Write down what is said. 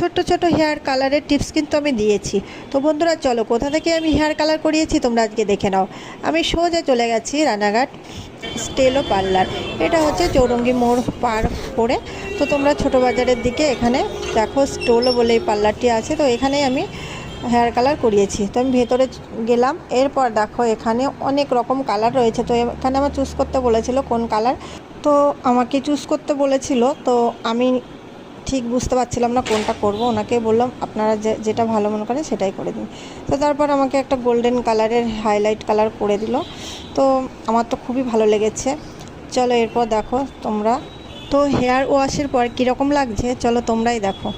ছোট্ট ছোট হেয়ার কালারের টিপস কিন্তু আমি দিয়েছি। তো বন্ধুরা চলো কোথা থেকে আমি হেয়ার কালার করিয়েছি তোমরা আজকে দেখে নাও। আমি সোজা চলে গেছি রানাঘাট স্টেলো পার্লার। এটা হচ্ছে চৌরঙ্গি মোড় পার করে। তো তোমরা ছোট বাজারের দিকে এখানে দেখো স্টোলো বলে এই পার্লারটি আছে। তো এখানেই আমি হেয়ার কালার করিয়েছি। তো আমি ভেতরে গেলাম, এরপর দেখো এখানে অনেক রকম কালার রয়েছে। তো এখানে আমার চুজ করতে বলেছিল কোন কালার, তো আমাকে চুজ করতে বলেছিল। তো আমি ঠিক বুঝতে পারছিলাম না কোনটা করব। ওনাকে বললাম আপনারা যেটা ভালো মনে করেন সেটাই করে দিন। তো তারপর আমাকে একটা গোল্ডেন কালারের হাইলাইট কালার করে দিল। তো আমার তো খুবই ভালো লেগেছে। চলো এরপর দেখো তোমরা, তো হেয়ার ওয়াশের পর কীরকম লাগছে চলো তোমরাই দেখো।